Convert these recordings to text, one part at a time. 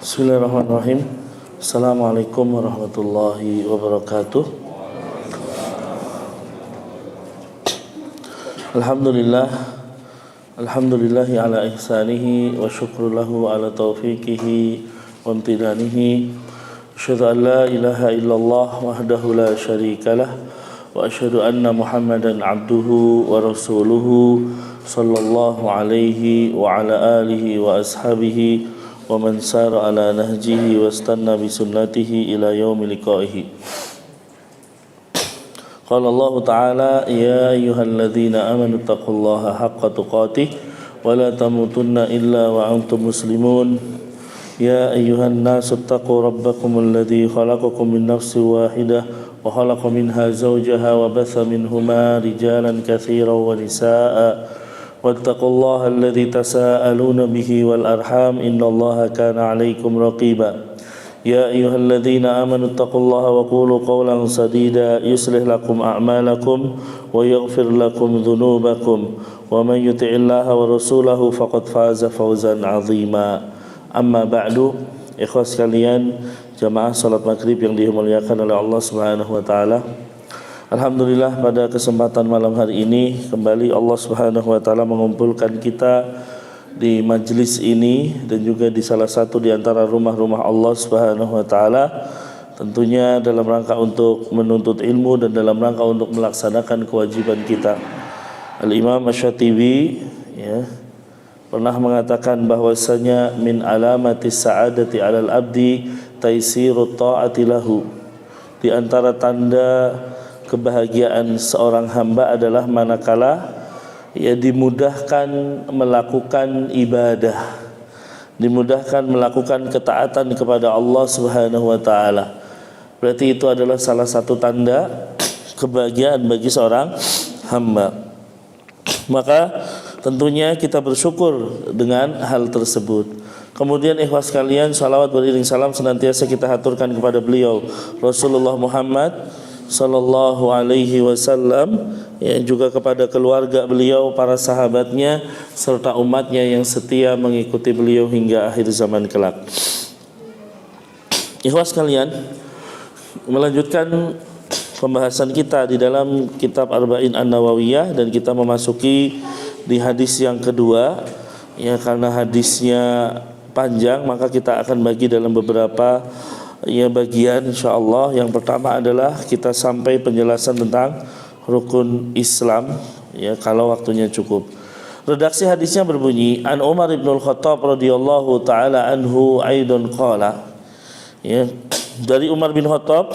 Bismillahirrahmanirrahim. Assalamualaikum warahmatullahi wabarakatuh. Alhamdulillahi ala ihsanihi wa syukru lahu ala taufiqihi wa amtinanihi. Asyhadu an la ilaha illallah wahdahu la syarikalah wa asyhadu anna Muhammadan abduhu wa rasuluhu sallallahu alaihi wa ala alihi wa ashabihi wa man sara ala nahjihi wa istanna bi sunnatihi ila yaumil liqaihi. Qala Allah Ta'ala, ya ayyuhalladzina amanu taqullaha haqqa tuqatih wa la tamutunna illa wa antum muslimun. Ya ayyuhan nasu taqu rabbakum alladzi khalaqakum min nafsin wahidah wa khalaqa minha zawjaha wa batha minhuma rijalan katsiran wa nisaa'a. واتقوا الله الذي تساءلون به والأرحام إن الله كان عليكم رقيبا يا أيها الذين آمنوا اتقوا الله وقولوا قولا سديدا يصلح لكم أعمالكم ويغفر لكم ذنوبكم ومن يطع الله ورسوله فقد فاز فوزا عظيما أما بعد ikhwas sekalian jamaah salat maghrib yang dimuliakan oleh Allah Subhanahu wa taala. Alhamdulillah pada kesempatan malam hari ini kembali Allah Subhanahu wa taala mengumpulkan kita di majlis ini dan juga di salah satu di antara rumah-rumah Allah Subhanahu wa taala, tentunya dalam rangka untuk menuntut ilmu dan dalam rangka untuk melaksanakan kewajiban kita. Al-Imam Asy-Syatibi pernah mengatakan bahwasanya min alamatis sa'adati 'alal abdi taisirut ta'ati lahu. Di antara tanda kebahagiaan seorang hamba adalah manakala ia dimudahkan melakukan ibadah, dimudahkan melakukan ketaatan kepada Allah Subhanahu wa taala. Berarti itu adalah salah satu tanda kebahagiaan bagi seorang hamba. Maka tentunya kita bersyukur dengan hal tersebut. Kemudian ikhwas sekalian, salawat beriring salam senantiasa kita haturkan kepada beliau Rasulullah Muhammad sallallahu alaihi wasallam, juga kepada keluarga beliau, para sahabatnya serta umatnya yang setia mengikuti beliau hingga akhir zaman kelak. Ikhwas sekalian, melanjutkan pembahasan kita di dalam kitab Arba'in An-Nawawiyah dan kita memasuki di hadis yang kedua. Karena hadisnya panjang maka kita akan bagi dalam beberapa bagian insyaallah. Yang pertama adalah kita sampai penjelasan tentang rukun Islam kalau waktunya cukup. Redaksi hadisnya berbunyi, An Umar bin Al-Khattab radhiyallahu taala anhu aidan qala. Dari Umar bin Khattab,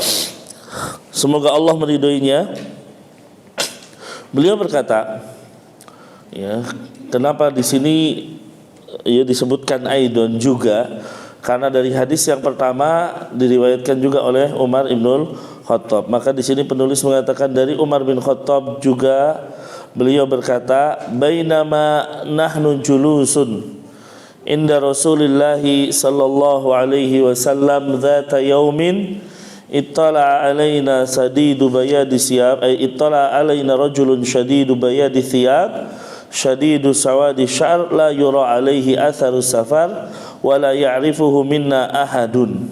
semoga Allah meridhoinya, beliau berkata, kenapa di sini disebutkan aidan juga? Karena dari hadis yang pertama diriwayatkan juga oleh Umar ibnul Khattab. Maka di sini penulis mengatakan dari Umar bin Khattab juga beliau berkata, bainama nahnu julusun inda Rasulillah sallallahu alaihi wasallam dzata yaumin ittala alaina sadidu bayadi thiyab ittala alaina rajulun shadidu bayadi thiyab shadidu sawadi sya'r la yura alaihi atharu safar wala ya'rifuhu minna ahadun.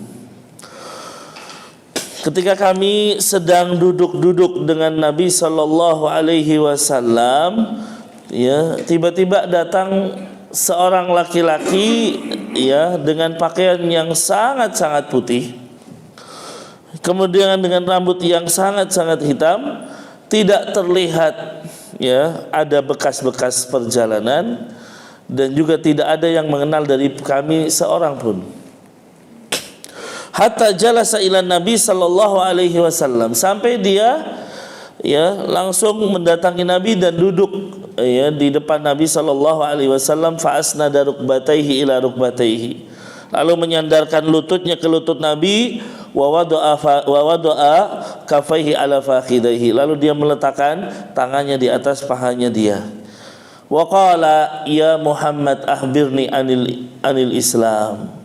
Ketika kami sedang duduk-duduk dengan Nabi sallallahu alaihi wasallam, tiba-tiba datang seorang laki-laki dengan pakaian yang sangat-sangat putih, kemudian dengan rambut yang sangat-sangat hitam, tidak terlihat ada bekas-bekas perjalanan, dan juga tidak ada yang mengenal dari kami seorang pun. Hatta jalasa ila Nabi sallallahu alaihi wasallam, sampai dia langsung mendatangi Nabi dan duduk di depan Nabi sallallahu alaihi wasallam. Fa asnada rukbataihi ila rukbataihi, lalu menyandarkan lututnya ke lutut Nabi. Wa wada'a kafaihi ala fakhidaihi, lalu dia meletakkan tangannya di atas pahanya dia. Wa qala ya Muhammad akhbirni anil Islam.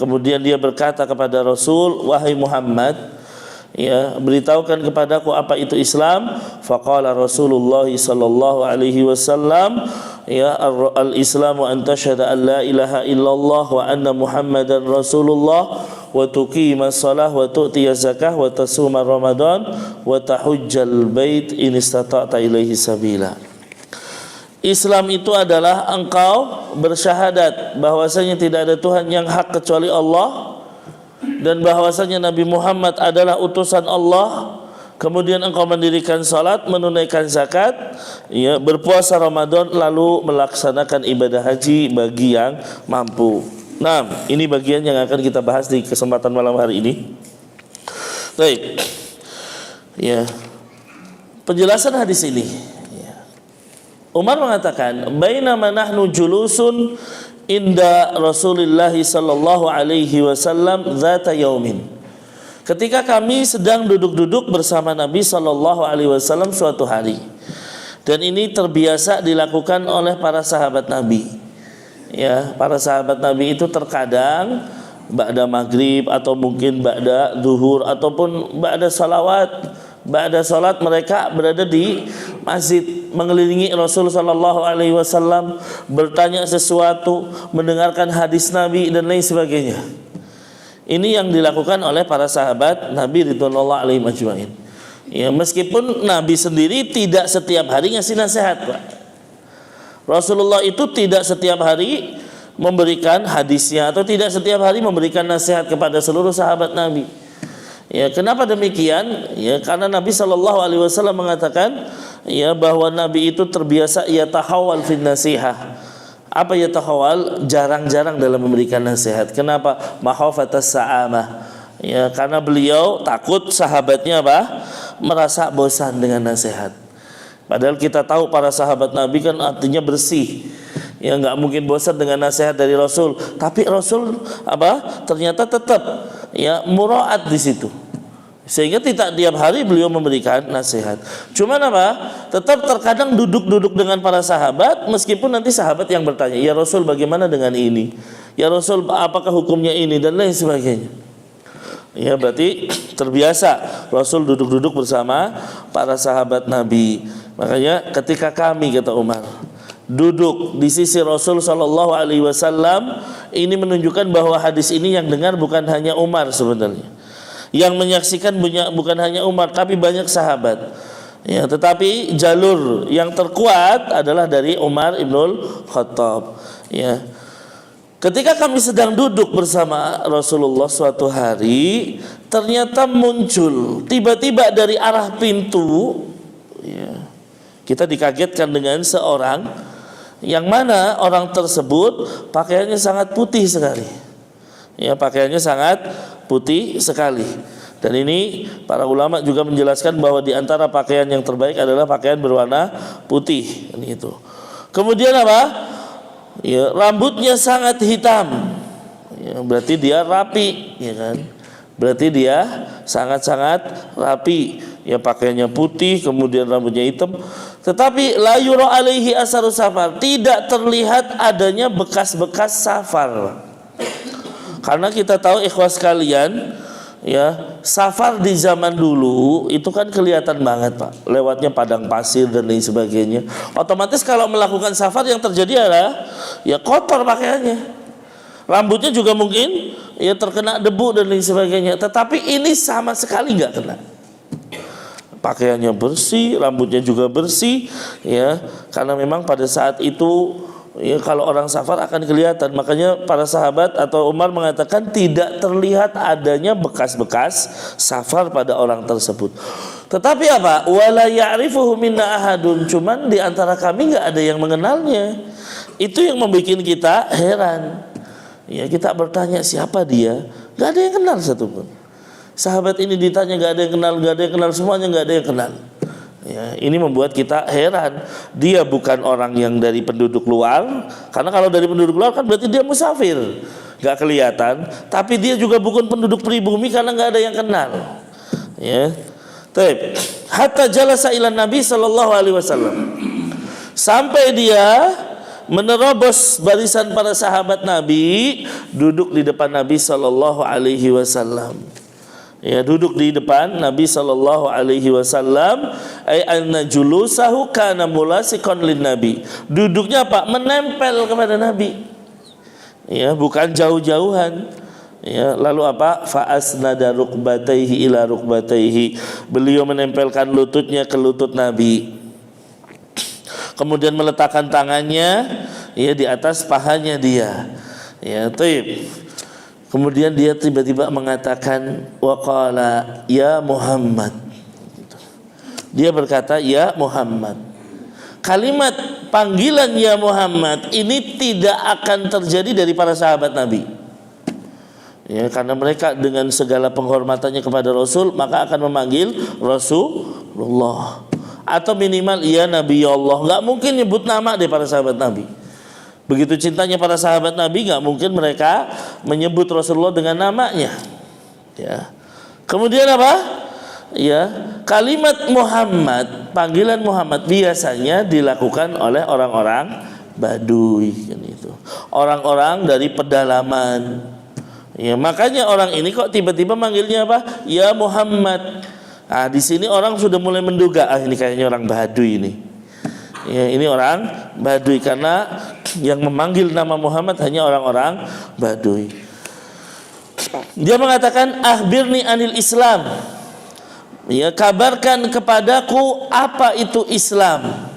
Kemudian dia berkata kepada Rasul, wahai Muhammad, ya, beritahukan kepadaku apa itu Islam. Faqala Rasulullah sallallahu alaihi wasallam, ya, al-islamu an tashhada an la ilaha illallah wa anna muhammadan rasulullah wa tuqima shalah wa tu'tiya zakah wa tasuma ramadan wa tahujjal bait in istata'ta ilaihi sabila. Islam itu adalah engkau bersyahadat bahwasanya tidak ada Tuhan yang hak kecuali Allah, dan bahwasanya Nabi Muhammad adalah utusan Allah. Kemudian engkau mendirikan salat, menunaikan zakat, ya, berpuasa Ramadan, lalu melaksanakan ibadah haji bagi yang mampu. Nah, ini bagian yang akan kita bahas di kesempatan malam hari ini. Baik. Ya. Penjelasan hadis ini. Ya. Umar mengatakan, "Bainama nahnu julusun inda Rasulullah sallallahu alaihi wasallam dzata yaumin." Ketika kami sedang duduk-duduk bersama Nabi sallallahu alaihi wasallam suatu hari. Dan ini terbiasa dilakukan oleh para sahabat Nabi. Ya, para sahabat Nabi itu terkadang ba'da maghrib atau mungkin ba'da zuhur ataupun ba'da salawat, ba'da salat mereka berada di masjid mengelilingi Rasul sallallahu alaihi wasallam, bertanya sesuatu, mendengarkan hadis Nabi dan lain sebagainya. Ini yang dilakukan oleh para sahabat Nabi ridwanullah alaihi majma'in. Ya, meskipun Nabi sendiri tidak setiap hari ngasih nasihat, Pak. Rasulullah itu tidak setiap hari memberikan hadisnya atau tidak setiap hari memberikan nasihat kepada seluruh sahabat Nabi. Ya, kenapa demikian? Ya, karena Nabi sallallahu alaihi wasallam mengatakan, ya, bahwa Nabi itu terbiasa yatahawal fin nasihah. Apa yatahawal? Jarang-jarang dalam memberikan nasihat. Kenapa? Mahafatas sa'amah. Ya, karena beliau takut sahabatnya apa? Merasa bosan dengan nasihat. Padahal kita tahu para sahabat Nabi kan artinya bersih. Ya, nggak mungkin bosan dengan nasihat dari Rasul. Tapi Rasul apa? Ternyata tetap, ya, muraat di situ. Sehingga tidak tiap hari beliau memberikan nasihat. Cuman apa? Tetap terkadang duduk-duduk dengan para sahabat, meskipun nanti sahabat yang bertanya, "Ya Rasul, bagaimana dengan ini? Ya Rasul, apakah hukumnya ini?" dan lain sebagainya. Ya, berarti terbiasa Rasul duduk-duduk bersama para sahabat Nabi. Makanya ketika kami, kata Umar, duduk di sisi Rasul sallallahu alaihi wasallam, ini menunjukkan bahwa hadis ini yang dengar bukan hanya Umar sebenarnya. Yang menyaksikan bukan hanya Umar, tapi banyak sahabat. Ya, tetapi jalur yang terkuat adalah dari Umar ibnul Khattab. Ya. Ketika kami sedang duduk bersama Rasulullah suatu hari, ternyata muncul tiba-tiba dari arah pintu, ya, kita dikagetkan dengan seorang yang mana orang tersebut pakaiannya sangat putih sekali. Ya, pakaiannya sangat putih sekali. Dan ini para ulama juga menjelaskan bahwa di antara pakaian yang terbaik adalah pakaian berwarna putih. Ini itu. Kemudian apa? Ya, rambutnya sangat hitam. Ya, berarti dia rapi, ya kan? Berarti dia sangat-sangat rapi. Ya, pakaiannya putih, kemudian rambutnya hitam. Tetapi la yura alaihi asaru safar, tidak terlihat adanya bekas-bekas safar. Karena kita tahu ikhwas sekalian, ya, safar di zaman dulu itu kan kelihatan banget, Pak. Lewatnya padang pasir dan lain sebagainya. Otomatis kalau melakukan safar yang terjadi adalah, ya, kotor pakaiannya. Rambutnya juga mungkin, ya, terkena debu dan lain sebagainya. Tetapi ini sama sekali nggak kena. Pakaiannya bersih, rambutnya juga bersih, ya, karena memang pada saat itu, ya, kalau orang safar akan kelihatan. Makanya para sahabat atau Umar mengatakan tidak terlihat adanya bekas-bekas safar pada orang tersebut. Tetapi apa? Wala ya'rifuhu minna ahadun. Cuman di antara kami nggak ada yang mengenalnya. Itu yang membuat kita heran. Ya, kita bertanya siapa dia? Nggak ada yang kenal satupun. Sahabat ini ditanya nggak ada yang kenal, nggak ada yang kenal, semuanya nggak ada yang kenal. Ya, ini membuat kita heran. Dia bukan orang yang dari penduduk luar, karena kalau dari penduduk luar kan berarti dia musafir, nggak kelihatan. Tapi dia juga bukan penduduk pribumi karena nggak ada yang kenal. Ya, Taib. Hatta jalasa ila Nabi sallallahu alaihi wasallam. Sampai dia menerobos barisan para sahabat Nabi, duduk di depan Nabi sallallahu alaihi wasallam. Ya, duduk di depan Nabi sallallahu alaihi wasallam, ay anna julusahu kana mulasiqan lin nabi. Duduknya apa? Menempel kepada Nabi. Ya, bukan jauh-jauhan. Ya, lalu apa? Fa asnada rukbataihi ila rukbataihi. Beliau menempelkan lututnya ke lutut Nabi. Kemudian meletakkan tangannya ya di atas pahanya dia. Ya, taib. Kemudian dia tiba-tiba mengatakan waqala ya Muhammad. Dia berkata ya Muhammad. Kalimat panggilan ya Muhammad ini tidak akan terjadi dari para sahabat Nabi. Ya, karena mereka dengan segala penghormatannya kepada Rasul maka akan memanggil Rasulullah atau minimal ya Nabi Allah. Enggak mungkin nyebut nama dari para sahabat Nabi. Begitu cintanya para sahabat Nabi, nggak mungkin mereka menyebut Rasulullah dengan namanya. Ya. Kemudian apa? Ya, kalimat Muhammad, panggilan Muhammad biasanya dilakukan oleh orang-orang Baduy, kan itu. Orang-orang dari pedalaman. Ya, makanya orang ini kok tiba-tiba manggilnya apa? Ya Muhammad. Ah, di sini orang sudah mulai menduga, ini kayaknya orang Baduy ini. Ya, ini orang Baduy karena yang memanggil nama Muhammad hanya orang-orang Baduy. Dia mengatakan akhbirni anil Islam. Ya, kabarkan kepadaku apa itu Islam.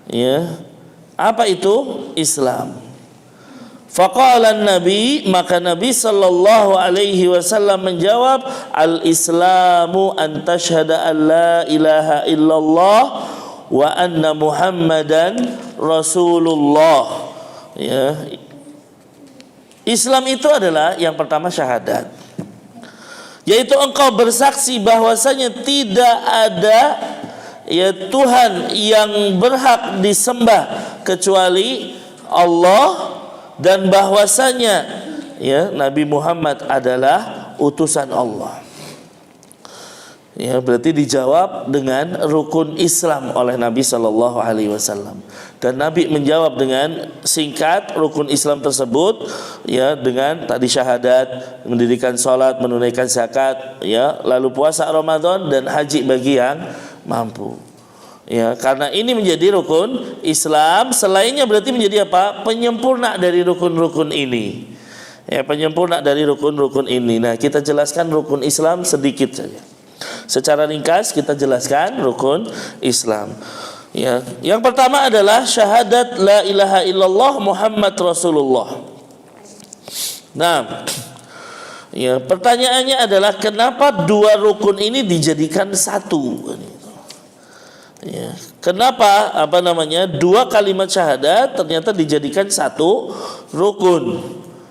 Ya. Apa itu Islam? Faqala Nabi, maka Nabi sallallahu alaihi wasallam menjawab, al-Islamu an tashhada an la ilaha illallah wa anna Muhammadan Rasulullah. Ya. Islam itu adalah yang pertama syahadat, yaitu engkau bersaksi bahwasanya tidak ada ya Tuhan yang berhak disembah kecuali Allah dan bahwasanya ya Nabi Muhammad adalah utusan Allah. Ya, berarti dijawab dengan rukun Islam oleh Nabi Shallallahu Alaihi Wasallam, dan Nabi menjawab dengan singkat rukun Islam tersebut, ya dengan tadi syahadat, mendirikan sholat, menunaikan zakat, ya lalu puasa Ramadan dan haji bagi yang mampu. Ya, karena ini menjadi rukun Islam, selainnya berarti menjadi apa? Penyempurna dari rukun-rukun ini. Ya, penyempurna dari rukun-rukun ini. Nah, kita jelaskan rukun Islam sedikit saja. Secara ringkas kita jelaskan rukun Islam. Ya, yang pertama adalah syahadat la ilaha illallah Muhammad Rasulullah. Nah, ya pertanyaannya adalah kenapa dua rukun ini dijadikan satu? Ya, kenapa dua kalimat syahadat ternyata dijadikan satu rukun?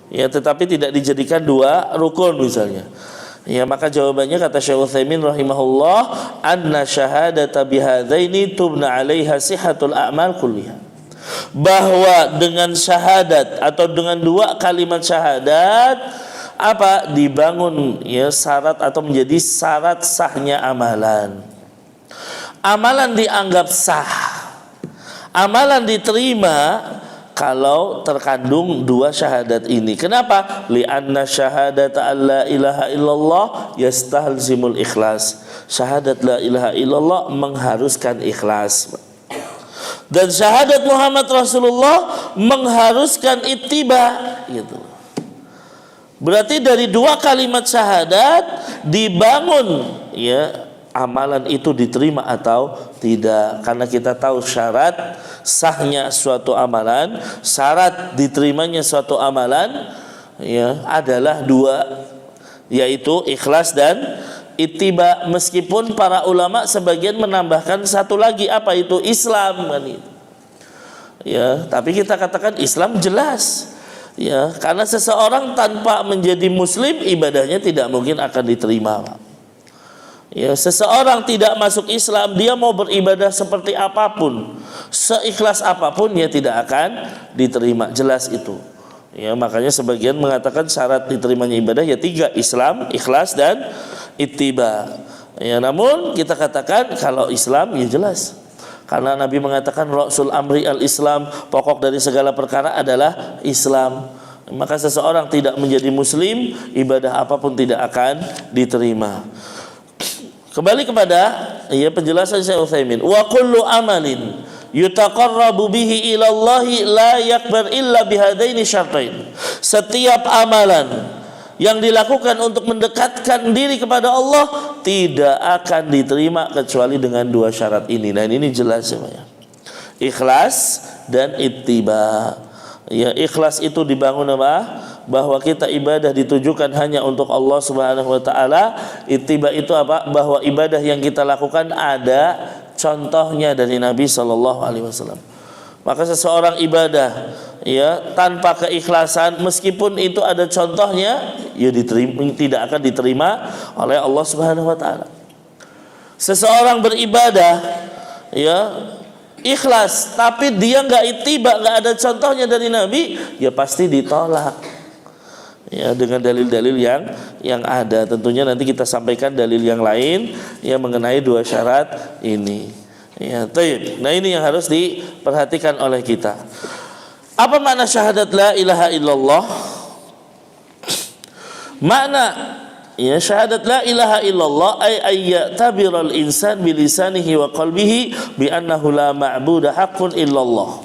Ya, tetapi tidak dijadikan dua rukun misalnya. Ya, maka jawabannya kata Syekh Utsaimin rahimahullah, anna syahadata bihadzaini tubna 'alaiha sihhatul a'mal kulliha. Bahwa dengan syahadat atau dengan dua kalimat syahadat apa dibangun ya syarat atau menjadi syarat sahnya amalan. Amalan dianggap sah. Amalan diterima kalau terkandung dua syahadat ini. Kenapa? Li'anna syahadata alla ilaha illallah yastalzimul ikhlas. Syahadat la ilaha illallah mengharuskan ikhlas. Dan syahadat Muhammad Rasulullah mengharuskan ittiba, gitu. Berarti dari dua kalimat syahadat dibangun ya amalan itu diterima atau tidak, karena kita tahu syarat sahnya suatu amalan, syarat diterimanya suatu amalan ya adalah dua, yaitu ikhlas dan ittiba. Meskipun para ulama sebagian menambahkan satu lagi, apa itu? Islam, kan itu. Ya, tapi kita katakan Islam jelas. Ya, karena seseorang tanpa menjadi muslim ibadahnya tidak mungkin akan diterima, Pak. Ya, seseorang tidak masuk Islam, dia mau beribadah seperti apapun, seikhlas apapun, ya tidak akan diterima. Jelas itu. Ya, makanya sebagian mengatakan syarat diterimanya ibadah ya tiga: Islam, ikhlas, dan ittiba. Ya, namun kita katakan kalau Islam ya jelas. Karena Nabi mengatakan Rasul amri al-Islam, pokok dari segala perkara adalah Islam. maka seseorang tidak menjadi muslim, ibadah apapun tidak akan diterima. Kembali kepada penjelasan Syekh Utsaimin, wa kullu amalin yutaqarrabu bihi ilallahi la yakbar illa bihadaini syartain. Setiap amalan yang dilakukan untuk mendekatkan diri kepada Allah tidak akan diterima kecuali dengan dua syarat ini. Nah, ini jelas ya, ikhlas dan ittiba. Ya, ikhlas itu dibangun apa? Bahwa kita ibadah ditujukan hanya untuk Allah Subhanahu wa taala. Ittiba itu apa? Bahwa ibadah yang kita lakukan ada contohnya dari Nabi sallallahu alaihi wasallam. Maka seseorang ibadah tanpa keikhlasan, meskipun itu ada contohnya, tidak akan diterima oleh Allah Subhanahu wa taala. Seseorang beribadah ikhlas tapi dia nggak ittiba, nggak ada contohnya dari Nabi, pasti ditolak dengan dalil-dalil yang ada. Tentunya nanti kita sampaikan dalil yang lain mengenai dua syarat ini. Nah, ini yang harus diperhatikan oleh kita. Apa makna syahadat la ilaha illallah? Makna syahadat la ilaha illallah ay ayyatabiral insan bilisanihi wa qalbihi bi annahu la ma'budu haqqun illallah.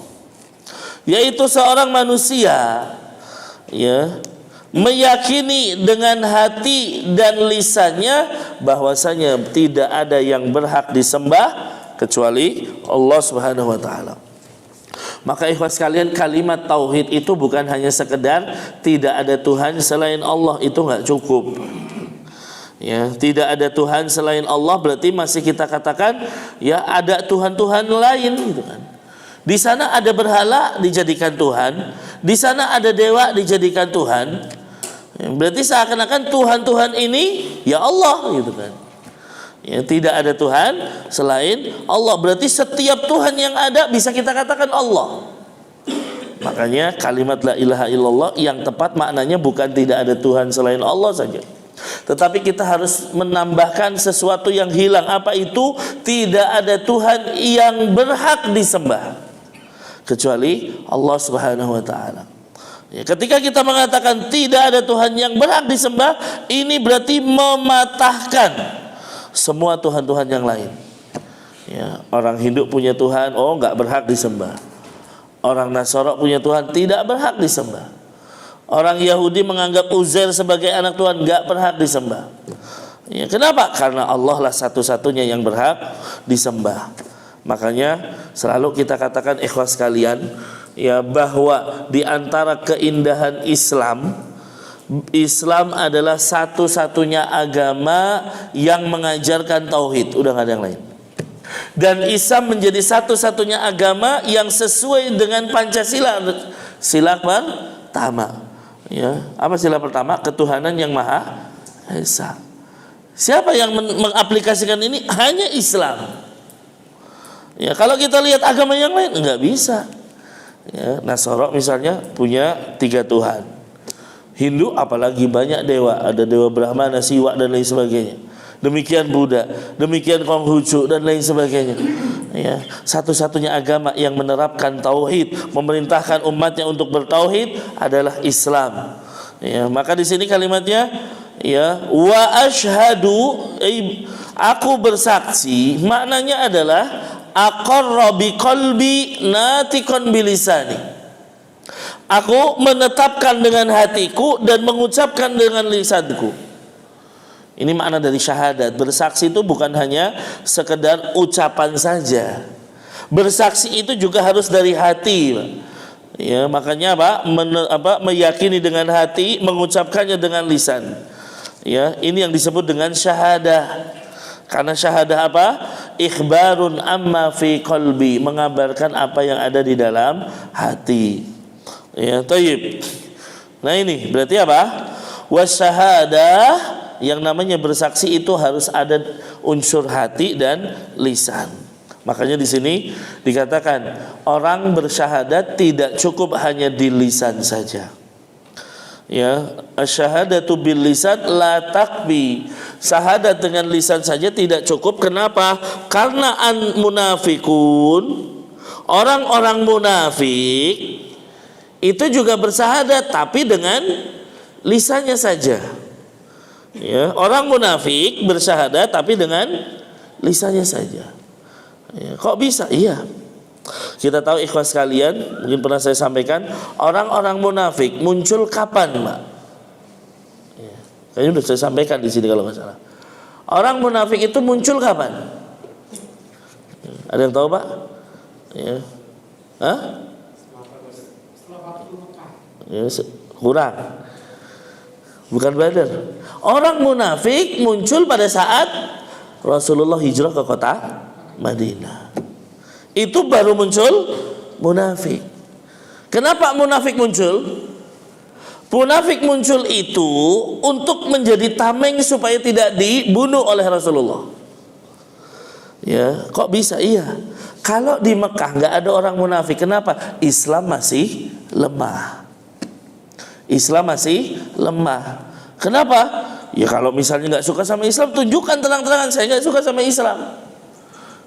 Yaitu seorang manusia meyakini dengan hati dan lisannya bahwasanya tidak ada yang berhak disembah kecuali Allah Subhanahu wa taala. Maka ikhwas sekalian, kalimat tauhid itu bukan hanya sekedar tidak ada Tuhan selain Allah, itu enggak cukup. Tidak ada Tuhan selain Allah berarti masih kita katakan ada Tuhan-Tuhan lain gitu kan. Di sana ada berhala dijadikan Tuhan, di sana ada dewa dijadikan Tuhan. Berarti seakan-akan Tuhan-Tuhan ini Allah gitu kan. Tidak ada Tuhan selain Allah. Berarti setiap Tuhan yang ada bisa kita katakan Allah. Makanya kalimat la ilaha illallah yang tepat maknanya bukan tidak ada Tuhan selain Allah saja, tetapi kita harus menambahkan sesuatu yang hilang. Apa itu? Tidak ada Tuhan yang berhak disembah kecuali Allah Subhanahu wa taala. Ketika kita mengatakan tidak ada Tuhan yang berhak disembah, ini berarti mematahkan semua Tuhan-Tuhan yang lain. Orang Hindu punya Tuhan, nggak berhak disembah. Orang Nasara punya Tuhan, tidak berhak disembah. Orang Yahudi menganggap Uzair sebagai anak Tuhan, nggak berhak disembah. Kenapa? Karena Allah lah satu-satunya yang berhak disembah. Makanya selalu kita katakan ikhwas sekalian, bahwa di antara keindahan Islam adalah satu-satunya agama yang mengajarkan tauhid, udah nggak ada yang lain. Dan Islam menjadi satu-satunya agama yang sesuai dengan Pancasila. Sila pertama, apa sila pertama? Ketuhanan yang Maha Esa. Siapa yang mengaplikasikan ini? Hanya Islam. Kalau kita lihat agama yang lain nggak bisa. Nasara misalnya punya 3 Tuhan. Hindu apalagi banyak dewa, ada dewa Brahmana, Siwa dan lain sebagainya. Demikian Buddha, demikian Konghucu dan lain sebagainya. Satu-satunya agama yang menerapkan tauhid, memerintahkan umatnya untuk bertauhid adalah Islam. Maka di sini kalimatnya wa asyhadu, aku bersaksi, maknanya adalah aqarra bi qalbi natiqan bilisani. Aku menetapkan dengan hatiku dan mengucapkan dengan lisanku. Ini makna dari syahadat. Bersaksi itu bukan hanya sekedar ucapan saja. Bersaksi itu juga harus dari hati. Makanya meyakini dengan hati, mengucapkannya dengan lisan. Ini yang disebut dengan syahadah. Karena syahadah apa? Ikhbarun amma fi qalbi, mengabarkan apa yang ada di dalam hati. Tayyib. Nah, ini berarti apa? Wasyahadah, yang namanya bersaksi itu harus ada unsur hati dan lisan. Makanya di sini dikatakan orang bersyahadat tidak cukup hanya di lisan saja. Asyhadatu bil lisan la takbi. Syahadat dengan lisan saja tidak cukup. Kenapa? Karena munafikun, orang-orang munafik itu juga bersyahadat tapi dengan lisannya saja. Ya, orang munafik bersyahadat tapi dengan lisannya saja. Ya, kok bisa? Iya. Kita tahu ikhwas sekalian, mungkin pernah saya sampaikan, orang-orang munafik muncul kapan, Mbak? Ya, kayaknya sudah saya sampaikan di sini kalau nggak salah. Orang munafik itu muncul kapan? Ada yang tahu, Pak? Ya. Hah? Ya, kurang. Bukan Badar. Orang munafik muncul pada saat Rasulullah hijrah ke kota Madinah. Itu baru muncul munafik. Kenapa munafik muncul? Munafik muncul itu untuk menjadi tameng supaya tidak dibunuh oleh Rasulullah. Ya, kok bisa? Iya. Kalau di Mekah nggak ada orang munafik, kenapa? Islam masih lemah. Islam masih lemah. Kenapa? Ya kalau misalnya nggak suka sama Islam, tunjukkan terang-terangan saya nggak suka sama Islam.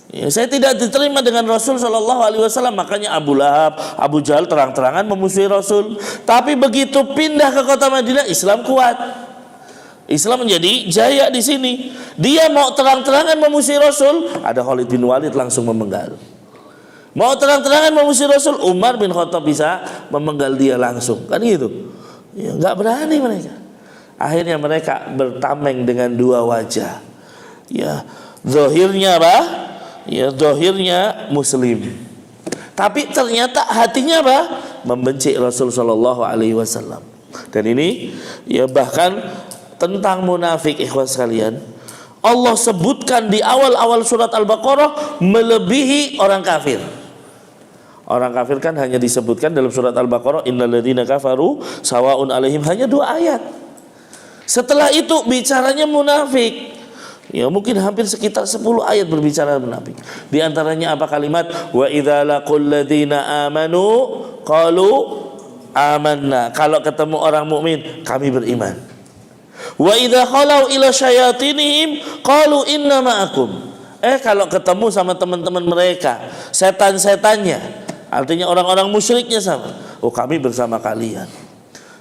Ya, saya tidak diterima dengan Rasul Shallallahu Alaihi Wasallam. Makanya Abu Lahab, Abu Jahal terang-terangan memusuhi Rasul. Tapi begitu pindah ke kota Madinah, Islam kuat. Islam menjadi jaya di sini. Dia mau terang-terangan memusuhi Rasul, ada Khalid bin Walid langsung memenggal. Mau terang-terangan memusuhi Rasul, Umar bin Khattab bisa memenggal dia langsung. Kan gitu. Ya, nggak berani mereka. Akhirnya mereka bertameng dengan dua wajah. Ya, zahirnya apa? Ya, zahirnya Muslim. Tapi ternyata hatinya apa? Membenci Rasul Shallallahu Alaihi Wasallam. Dan ini ya bahkan tentang munafik, ikhwas sekalian, Allah sebutkan di awal-awal surat Al-Baqarah melebihi orang kafir. Orang kafir kan hanya disebutkan dalam surat Al-Baqarah, innal ladzina kafaru sawaun alaihim, hanya 2 ayat. Setelah itu bicaranya munafik. Ya mungkin hampir sekitar 10 ayat berbicara munafik. Di antaranya apa? Kalimat wa idza laqul ladzina amanu qalu amanna. Kalau ketemu orang mukmin, kami beriman. Wa idza khalau ila syayatinihim qalu inna ma'akum. Kalau ketemu sama teman-teman mereka, setan-setannya, artinya orang-orang musyriknya sama. Oh, kami bersama kalian.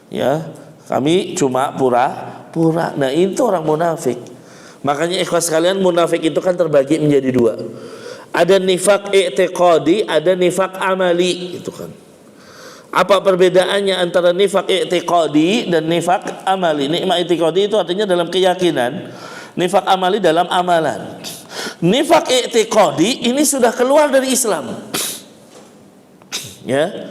Ya, kami cuma pura-pura. Nah, itu orang munafik. Makanya ikhwas sekalian, munafik itu kan terbagi menjadi 2. Ada nifak i'tiqadi, ada nifak amali, itu kan. Apa perbedaannya antara nifak i'tiqadi dan nifak amali? Nifak i'tiqadi itu artinya dalam keyakinan, nifak amali dalam amalan. Nifak i'tiqadi ini sudah keluar dari Islam. Ya.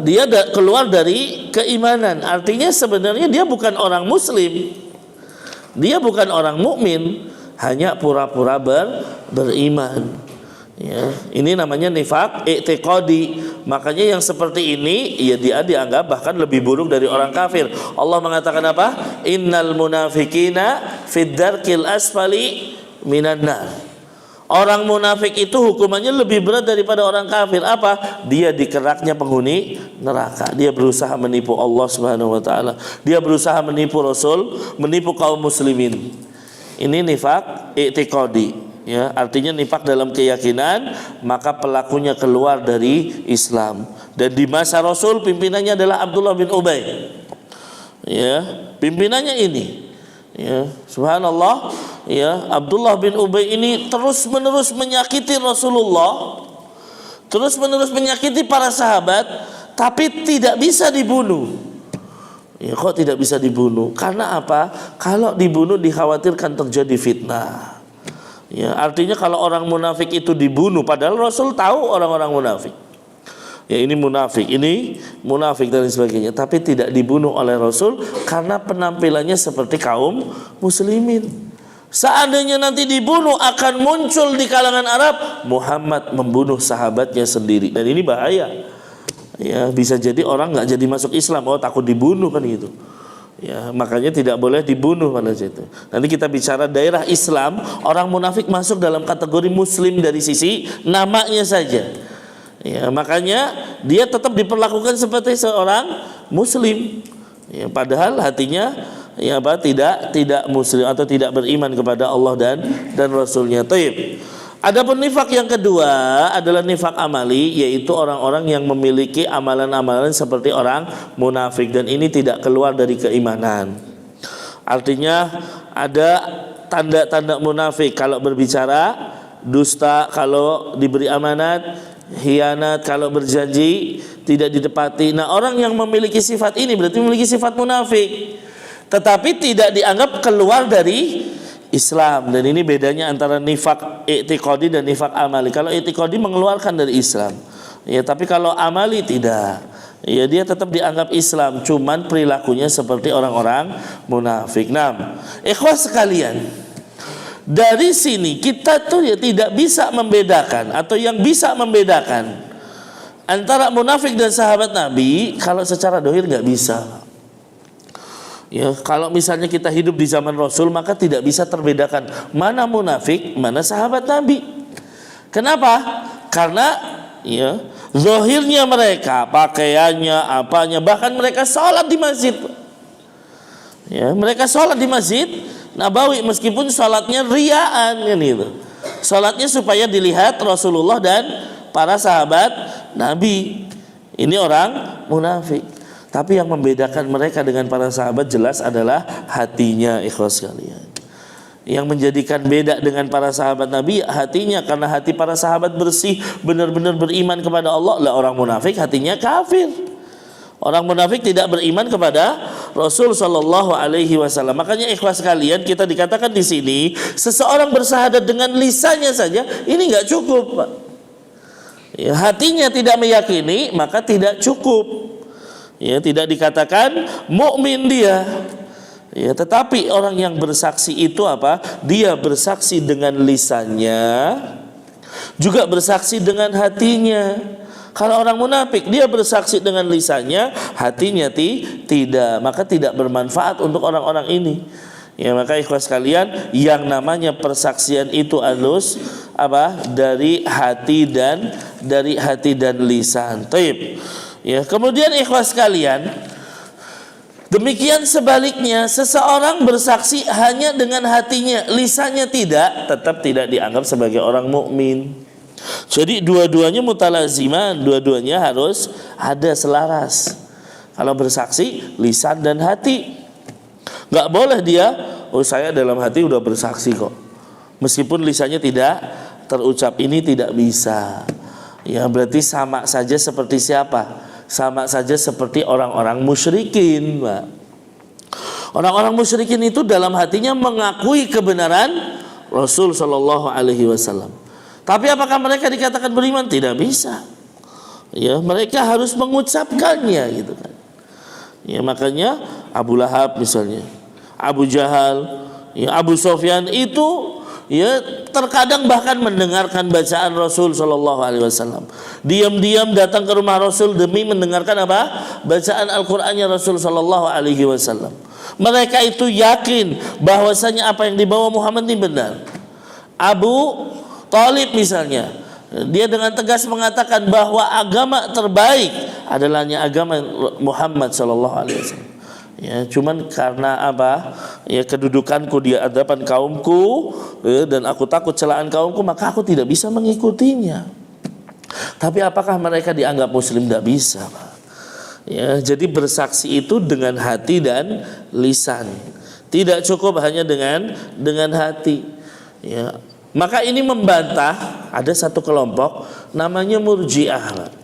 Dia keluar dari keimanan. Artinya sebenarnya dia bukan orang muslim. Dia bukan orang mukmin, hanya pura-pura beriman. Ya, ini namanya nifak i'tiqadi. Makanya yang seperti ini ya dia dianggap bahkan lebih buruk dari orang kafir. Allah mengatakan apa? Innal munafikina fid darkil asfali minan nar. Orang munafik itu hukumannya lebih berat daripada orang kafir. Apa? Dia di keraknya penghuni neraka. Dia berusaha menipu Allah Subhanahu wa taala. Dia berusaha menipu Rasul, menipu kaum muslimin. Ini nifak i'tiqadi, ya, artinya nifak dalam keyakinan, maka pelakunya keluar dari Islam. Dan di masa Rasul pimpinannya adalah Abdullah bin Ubay. Ya, pimpinannya ini. Ya, subhanallah, ya, Abdullah bin Ubay ini terus-menerus menyakiti Rasulullah, terus-menerus menyakiti para sahabat, tapi tidak bisa dibunuh. Ya, kok tidak bisa dibunuh? Karena apa? Kalau dibunuh dikhawatirkan terjadi fitnah. Ya, artinya kalau orang munafik itu dibunuh, padahal Rasul tahu orang-orang munafik. Ya, ini munafik dan sebagainya, tapi tidak dibunuh oleh Rasul karena penampilannya seperti kaum muslimin. Seandainya nanti dibunuh, akan muncul di kalangan Arab Muhammad membunuh sahabatnya sendiri, dan ini bahaya. Ya, bisa jadi orang nggak jadi masuk Islam, oh takut dibunuh kan gitu. Ya, makanya tidak boleh dibunuh pada situ. Nanti kita bicara daerah Islam, orang munafik masuk dalam kategori muslim dari sisi namanya saja. Ya, makanya dia tetap diperlakukan seperti seorang muslim. Ya, padahal hatinya tidak muslim atau tidak beriman kepada Allah dan Rasulnya. Taib. Adapun nifak yang kedua adalah nifak amali, yaitu orang-orang yang memiliki amalan-amalan seperti orang munafik, dan ini tidak keluar dari keimanan. Artinya ada tanda-tanda munafik, kalau berbicara dusta, kalau diberi amanat khianat, kalau berjanji tidak ditepati. Nah, orang yang memiliki sifat ini berarti memiliki sifat munafik, tetapi tidak dianggap keluar dari Islam. Dan ini bedanya antara nifak i'tiqadi dan nifak amali. Kalau i'tiqadi mengeluarkan dari Islam, ya, tapi kalau amali tidak. Ya, dia tetap dianggap Islam, cuman perilakunya seperti orang-orang munafik. Nah, ikhwah sekalian, dari sini kita tuh ya tidak bisa membedakan, atau yang bisa membedakan antara munafik dan sahabat Nabi kalau secara dohir nggak bisa. Ya, kalau misalnya kita hidup di zaman Rasul, maka tidak bisa terbedakan mana munafik, mana sahabat Nabi. Kenapa? Karena ya, zahirnya mereka, pakaiannya, apanya, bahkan mereka sholat di masjid. Ya, mereka sholat di masjid Nabawi meskipun sholatnya riaan kan gitu. Sholatnya supaya dilihat Rasulullah dan para sahabat Nabi. Ini orang munafik. Tapi yang membedakan mereka dengan para sahabat jelas adalah hatinya, ikhlas sekalian. Yang menjadikan beda dengan para sahabat Nabi hatinya, karena hati para sahabat bersih, benar-benar beriman kepada Allah. Lah, orang munafik hatinya kafir. Orang munafik tidak beriman kepada Rasul Shallallahu Alaihi Wasallam. Makanya ikhlas sekalian, kita dikatakan di sini seseorang bersyahadat dengan lisannya saja ini nggak cukup, Pak. Ya, hatinya tidak meyakini maka tidak cukup. Ya, tidak dikatakan mukmin dia. Ya, tetapi orang yang bersaksi itu apa? Dia bersaksi dengan lisannya, juga bersaksi dengan hatinya. Kalau orang munafik, dia bersaksi dengan lisannya, hatinya tidak, maka tidak bermanfaat untuk orang-orang ini. Ya, maka ikhwas sekalian, yang namanya persaksian itu halus apa? Dari hati dan lisan. Taib. Ya, kemudian ikhwas sekalian, demikian sebaliknya, seseorang bersaksi hanya dengan hatinya, lisannya tidak, tetap tidak dianggap sebagai orang mukmin. Jadi dua-duanya mutalaziman, dua-duanya harus ada selaras. Kalau bersaksi lisan dan hati, nggak boleh dia, oh saya dalam hati udah bersaksi kok, meskipun lisannya tidak terucap, ini tidak bisa. Ya, berarti sama saja seperti siapa? Sama saja seperti orang-orang musyrikin, Pak. Orang-orang musyrikin itu dalam hatinya mengakui kebenaran Rasul Shallallahu Alaihi Wasallam. Tapi apakah mereka dikatakan beriman? Tidak bisa. Ya, mereka harus mengucapkannya, gitu kan. Ya, makanya Abu Lahab misalnya, Abu Jahal, ya, Abu Sofyan itu ya terkadang bahkan mendengarkan bacaan Rasul Shallallahu Alaihi Wasallam. Diam-diam datang ke rumah Rasul demi mendengarkan apa? Bacaan Al-Qur'annya Rasul Shallallahu Alaihi Wasallam. Mereka itu yakin bahwasanya apa yang dibawa Muhammad ini benar. Abu Thalib misalnya, dia dengan tegas mengatakan bahwa agama terbaik adalah agama Muhammad Shallallahu Alaihi Wasallam. Ya, cuman karena apa? Ya, kedudukanku di hadapan kaumku, ya, dan aku takut celaan kaumku, maka aku tidak bisa mengikutinya. Tapi apakah mereka dianggap muslim? Tidak bisa, Pak. Ya, jadi bersaksi itu dengan hati dan lisan. Tidak cukup hanya dengan hati. Ya. Maka ini membantah ada satu kelompok namanya Murji'ah.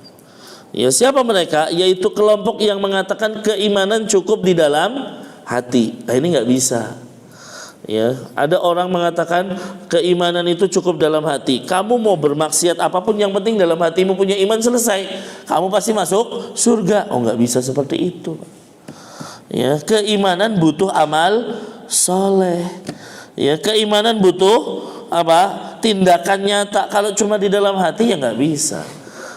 Ya, siapa mereka? Yaitu kelompok yang mengatakan keimanan cukup di dalam hati. Nah, ini nggak bisa. Ya, ada orang mengatakan keimanan itu cukup dalam hati. Kamu mau bermaksiat apapun, yang penting dalam hatimu punya iman, selesai. Kamu pasti masuk surga. Oh, nggak bisa seperti itu. Ya, keimanan butuh amal soleh. Ya, keimanan butuh apa? Tindakan nyata. Kalau cuma di dalam hati ya nggak bisa.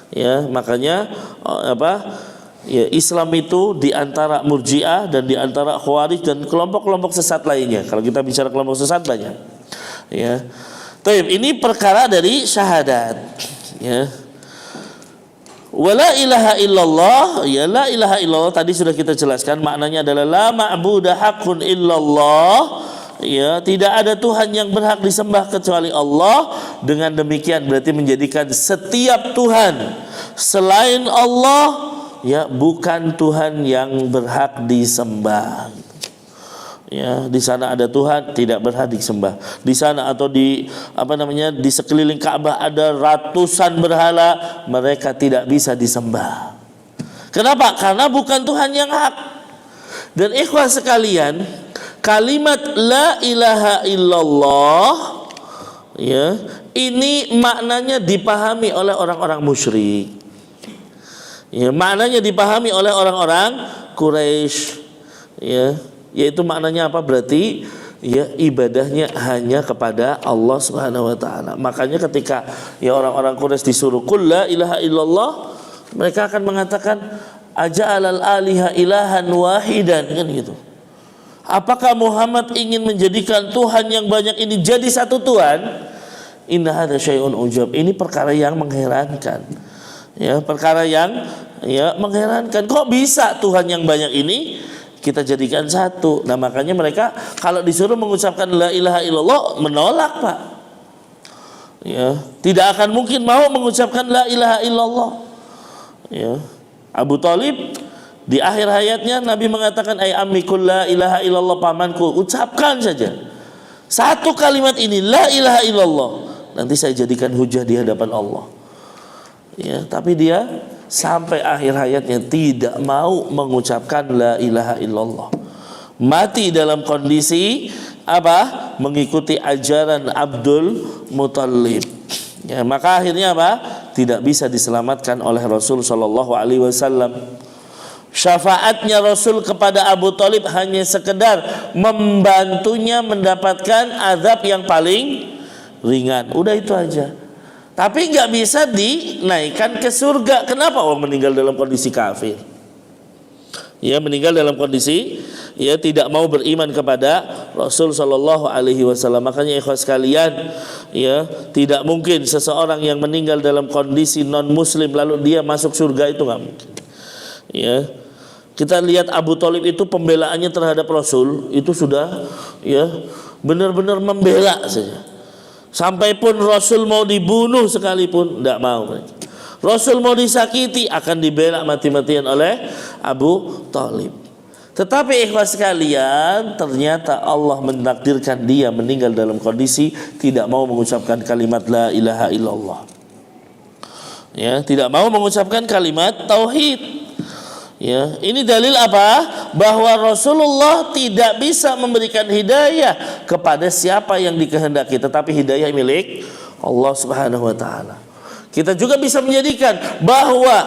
Ya, makanya apa? Ya, Islam itu di antara Murji'ah dan di antara Khawarij dan kelompok-kelompok sesat lainnya. Kalau kita bicara kelompok sesat banyak. Ya. Taib, ini perkara dari syahadat. Ya. Wala ilaha illallah, ya, la ilaha illallah tadi sudah kita jelaskan, maknanya adalah la ma'budu haqqun illallah, ya, tidak ada Tuhan yang berhak disembah kecuali Allah. Dengan demikian berarti menjadikan setiap Tuhan selain Allah ya bukan Tuhan yang berhak disembah. Ya, di sana ada Tuhan tidak berhak disembah. Di sana atau di di sekeliling Ka'bah ada ratusan berhala, mereka tidak bisa disembah. Kenapa? Karena bukan Tuhan yang hak. Dan ikhwah sekalian, kalimat la ilaha illallah ya, ini maknanya dipahami oleh orang-orang musyrik. Ya, maknanya dipahami oleh orang-orang Quraisy. Ya, yaitu maknanya apa? Berarti ya ibadahnya hanya kepada Allah Subhanahu wa taala. Makanya ketika ya orang-orang Quraisy disuruh qul la ilaha illallah, mereka akan mengatakan aja'alal aliha ilahan wahidan, kan gitu. Apakah Muhammad ingin menjadikan Tuhan yang banyak ini jadi satu Tuhan? Inna hadza syai'un ujab. Ini perkara yang mengherankan. Ya, perkara yang ya mengherankan. Kok bisa Tuhan yang banyak ini kita jadikan satu? Nah, makanya mereka kalau disuruh mengucapkan la ilaha illallah menolak, Pak. Ya, tidak akan mungkin mau mengucapkan la ilaha illallah. Ya. Abu Thalib di akhir hayatnya Nabi mengatakan ay ammi qul la ilaha illallah, pamanku ucapkan saja satu kalimat ini la ilaha illallah, nanti saya jadikan hujah di hadapan Allah. Ya, tapi dia sampai akhir hayatnya tidak mau mengucapkan la ilaha illallah. Mati dalam kondisi apa? Mengikuti ajaran Abdul Muthalib. Ya, maka akhirnya apa? Tidak bisa diselamatkan oleh Rasul sallallahu alaihi wasallam. Syafaatnya Rasul kepada Abu Thalib hanya sekedar membantunya mendapatkan azab yang paling ringan. Udah itu aja. Tapi nggak bisa dinaikkan ke surga. Kenapa? Orang meninggal dalam kondisi kafir. Ya, meninggal dalam kondisi ya tidak mau beriman kepada Rasul sallallahu alaihi wasallam. Makanya ikhwas sekalian, ya, tidak mungkin seseorang yang meninggal dalam kondisi non muslim lalu dia masuk surga, itu nggak mungkin. Ya. Kita lihat Abu Thalib itu pembelaannya terhadap Rasul itu sudah ya benar-benar membela saja. Sampai pun Rasul mau dibunuh sekalipun tidak mau. Rasul mau disakiti akan dibela mati-matian oleh Abu Thalib. Tetapi ikhwas sekalian, ternyata Allah mentakdirkan dia meninggal dalam kondisi tidak mau mengucapkan kalimat la ilaha illallah. Ya, tidak mau mengucapkan kalimat tauhid. Ya, ini dalil apa? Bahwa Rasulullah tidak bisa memberikan hidayah kepada siapa yang dikehendaki, tetapi hidayah milik Allah Subhanahu wa taala. Kita juga bisa menjadikan bahwa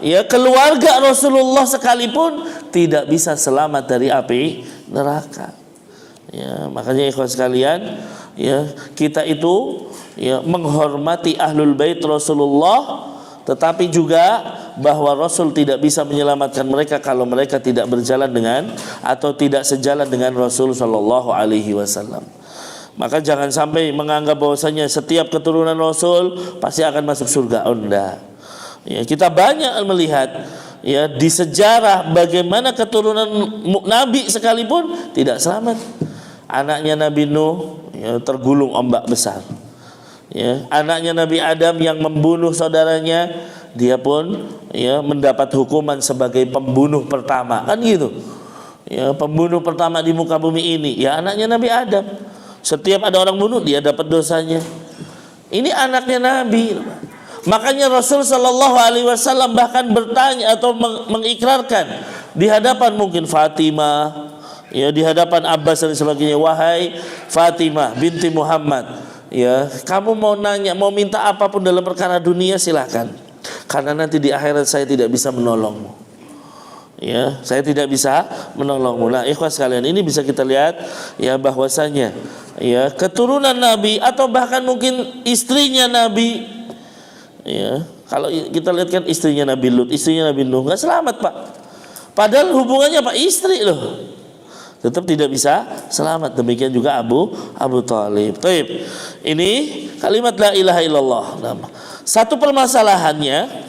ya keluarga Rasulullah sekalipun tidak bisa selamat dari api neraka. Ya, makanya ikhwan sekalian, ya, kita itu ya menghormati ahlul bait Rasulullah, tetapi juga bahwa Rasul tidak bisa menyelamatkan mereka kalau mereka tidak berjalan dengan atau tidak sejalan dengan Rasul sallallahu alaihi wasallam. Maka jangan sampai menganggap bahwasanya setiap keturunan Rasul pasti akan masuk surga. Oh, enggak. Ya, kita banyak melihat ya di sejarah bagaimana keturunan Nabi sekalipun tidak selamat. Anaknya Nabi Nuh ya, tergulung ombak besar. Ya, anaknya Nabi Adam yang membunuh saudaranya, dia pun ya mendapat hukuman sebagai pembunuh pertama. Kan gitu. Ya, pembunuh pertama di muka bumi ini ya anaknya Nabi Adam. Setiap ada orang bunuh dia dapat dosanya. Ini anaknya Nabi. Makanya Rasul sallallahu alaihi wasallam bahkan bertanya atau mengikrarkan di hadapan mungkin Fatimah, ya di hadapan Abbas dan sebagainya, wahai Fatimah binti Muhammad, ya kamu mau nanya, mau minta apapun dalam perkara dunia silahkan, karena nanti di akhirat saya tidak bisa menolongmu. Ya, saya tidak bisa menolongmu. Nah, ikhwas sekalian, ini bisa kita lihat ya bahwasanya ya keturunan Nabi atau bahkan mungkin istrinya Nabi, ya kalau kita lihat kan istrinya Nabi Lut, istrinya Nabi Nuh nggak selamat, Pak. Padahal hubungannya Pak istri loh, tetap tidak bisa selamat. Demikian juga Abu Thalib. Baik, ini kalimat la ilaha illallah. Satu permasalahannya,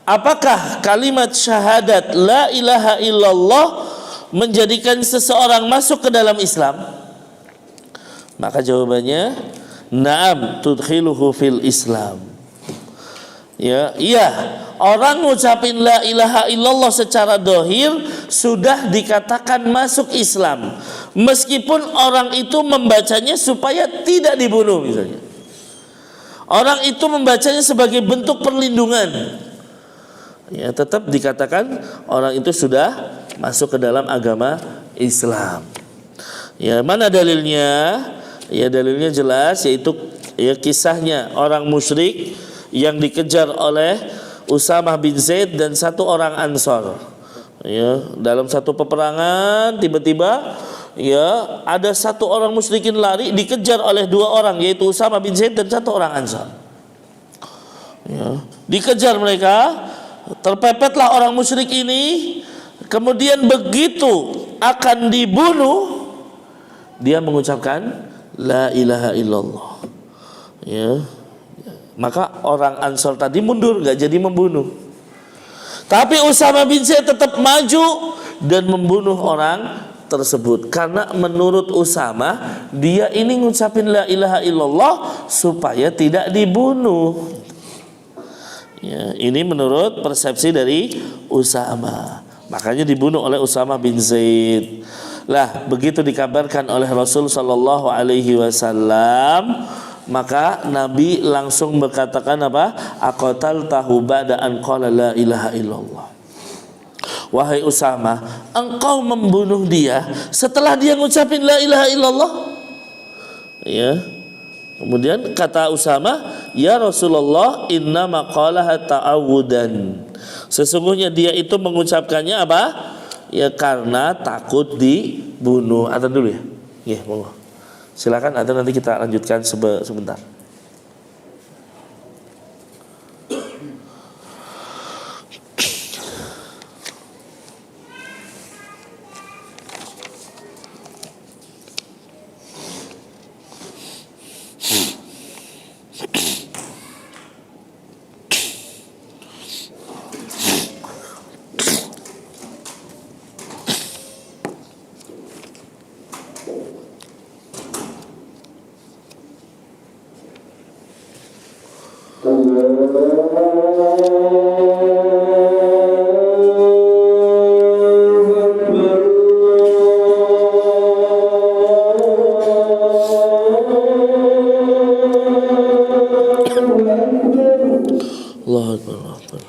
apakah kalimat syahadat la ilaha illallah menjadikan seseorang masuk ke dalam Islam? Maka jawabannya na'am tudkhiluhu fil Islam. Ya, iya, orang ngucapin la ilaha illallah secara dohir sudah dikatakan masuk Islam, meskipun orang itu membacanya supaya tidak dibunuh misalnya. Orang itu membacanya sebagai bentuk perlindungan, ya tetap dikatakan orang itu sudah masuk ke dalam agama Islam. Ya, mana dalilnya? Ya, dalilnya jelas, yaitu ya kisahnya orang musyrik yang dikejar oleh Usamah bin Zaid dan satu orang Ansor. Ya, dalam satu peperangan tiba-tiba ya ada satu orang musyrikin lari dikejar oleh dua orang, yaitu Usamah bin Zaid dan satu orang Ansor. Ya, dikejar mereka, terpepetlah orang musyrik ini. Kemudian begitu akan dibunuh, dia mengucapkan la ilaha illallah. Ya, maka orang Ansor tadi mundur, gak jadi membunuh. Tapi Usamah bin Zaid tetap maju dan membunuh orang tersebut, karena menurut Usamah dia ini ngucapin la ilaha illallah supaya tidak dibunuh. Ya, ini menurut persepsi dari Usamah, makanya dibunuh oleh Usamah bin Zaid. Lah, begitu dikabarkan oleh Rasul sallallahu alaihi wasallam, maka Nabi langsung berkatakan apa? Aqatal tahu ba'da an qala la ilaha illallah. Wahai Usamah, engkau membunuh dia setelah dia ngucapin la ilaha illallah? Ya. Kemudian kata Usamah, ya Rasulullah, inna maqalaha ta'awudan. Sesungguhnya dia itu mengucapkannya apa? Ya karena takut dibunuh. Adzan dulu ya. Nggih, monggo. Silakan, atau nanti kita lanjutkan sebentar. Allahu Akbar, Allahu Akbar.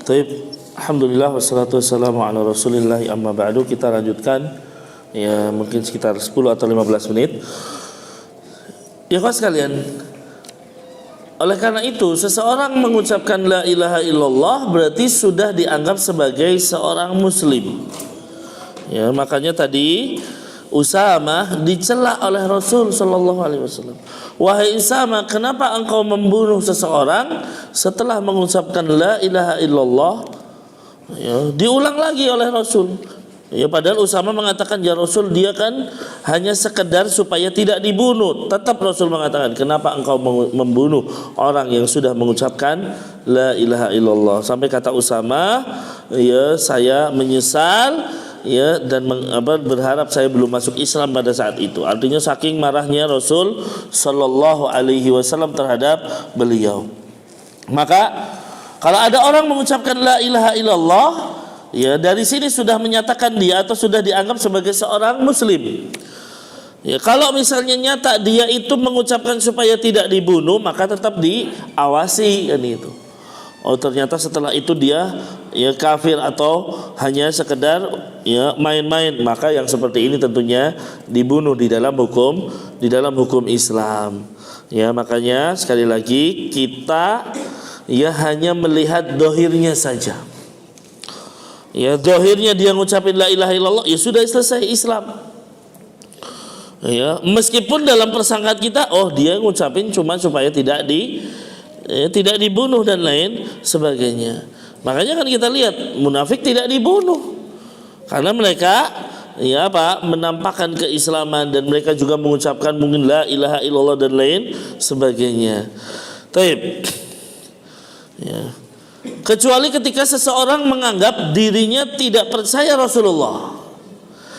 Taib, alhamdulillah wassalatu wassalamu ala Rasulillah, amma ba'du. Kita lanjutkan ya, mungkin sekitar 10 atau 15 menit. Ya kawan sekalian, oleh karena itu seseorang mengucapkan la ilaha illallah berarti sudah dianggap sebagai seorang muslim. Ya, makanya tadi Usamah dicela oleh Rasul sallallahu alaihi wasallam. Wahai Usamah, kenapa engkau membunuh seseorang setelah mengucapkan la ilaha illallah? Ya, diulang lagi oleh Rasul. Ya, padahal Usamah mengatakan, ya Rasul, dia kan hanya sekedar supaya tidak dibunuh. Tetap Rasul mengatakan, kenapa engkau membunuh orang yang sudah mengucapkan la ilaha illallah? Sampai kata Usamah, ya saya menyesal, ya, dan berharap saya belum masuk Islam pada saat itu. Artinya saking marahnya Rasul sallallahu alaihi wasallam terhadap beliau. Maka kalau ada orang mengucapkan la ilaha illallah, ya dari sini sudah menyatakan dia atau sudah dianggap sebagai seorang muslim. Ya, kalau misalnya nyata dia itu mengucapkan supaya tidak dibunuh, maka tetap diawasi kan itu. Oh, ternyata setelah itu dia ya kafir atau hanya sekedar ya main-main, maka yang seperti ini tentunya dibunuh di dalam hukum Islam. Ya, makanya sekali lagi kita ya hanya melihat dohirnya saja. Ya, dohirnya dia ngucapin la ilaha illallah, ya sudah selesai Islam. Ya, meskipun dalam persangkaan kita, oh dia ngucapin cuma supaya tidak dibunuh dan lain sebagainya. Makanya kan kita lihat munafik tidak dibunuh karena mereka ya menampakkan keislaman dan mereka juga mengucapkan mungkin la ilaha illallah dan lain sebagainya. Taib. Ya. Kecuali ketika seseorang menganggap dirinya tidak percaya Rasulullah.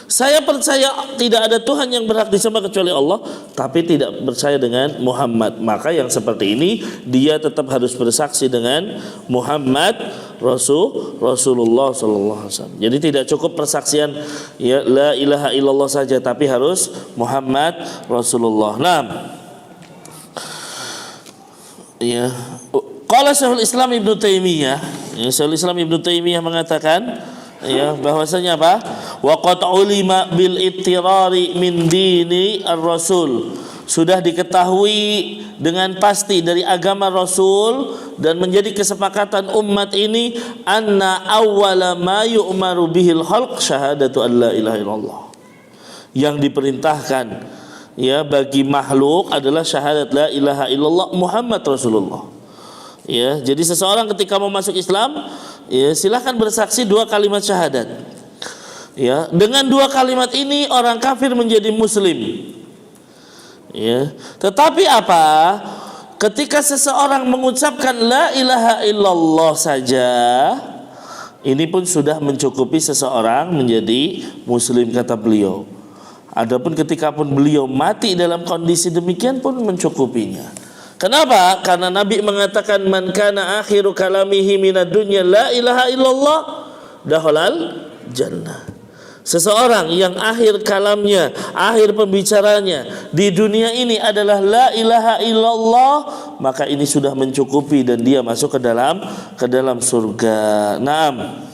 Saya percaya tidak ada Tuhan yang berhak disembah kecuali Allah, tapi tidak percaya dengan Muhammad. Maka yang seperti ini dia tetap harus bersaksi dengan Muhammad Rasulullah sallallahu alaihi wasallam. Jadi tidak cukup persaksian ya la ilaha illallah saja, tapi harus Muhammad Rasulullah. Nah, ya. Qala Syekhul Islam Ibnu Taimiyah, ya, Syekhul Islam Ibnu Taimiyah mengatakan ya bahwasanya apa? Wa qad ulima bil ittirari min dini ar-rasul. Sudah diketahui dengan pasti dari agama Rasul dan menjadi kesepakatan umat ini anna awwala ma yu'maru bihil khalq syahadatu an la ilaha illallah. Yang diperintahkan ya bagi makhluk adalah syahadat la ilaha illallah Muhammad Rasulullah. Ya, jadi seseorang ketika mau masuk Islam, ya silahkan bersaksi 2 kalimat syahadat. Ya, dengan 2 kalimat ini orang kafir menjadi muslim. Ya, tetapi apa? Ketika seseorang mengucapkan la ilaha illallah saja, ini pun sudah mencukupi seseorang menjadi muslim kata beliau. Adapun ketika pun beliau mati dalam kondisi demikian pun mencukupinya. Kenapa? Karena Nabi mengatakan man kana akhiru kalamihi minad dunya la ilaha illallah dakhalal jannah. Seseorang yang akhir kalamnya, akhir pembicaranya di dunia ini adalah la ilaha illallah, maka ini sudah mencukupi dan dia masuk ke dalam surga. Naam.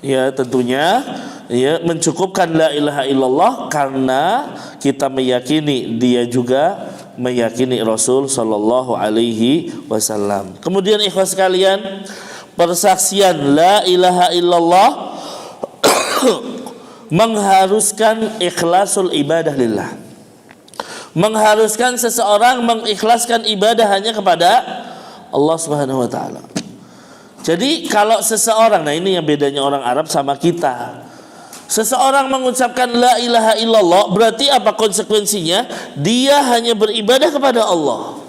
Ya, tentunya ya mencukupkan la ilaha illallah karena kita meyakini dia juga meyakini Rasul sallallahu alaihi wasallam. Kemudian ikhwas sekalian, persaksian la ilaha illallah mengharuskan ikhlasul ibadah lillah. Mengharuskan seseorang mengikhlaskan ibadah hanya kepada Allah Subhanahu wa taala. Jadi kalau seseorang, nah ini yang bedanya orang Arab sama kita. Seseorang mengucapkan la ilaha illallah, berarti apa konsekuensinya? Dia hanya beribadah kepada Allah.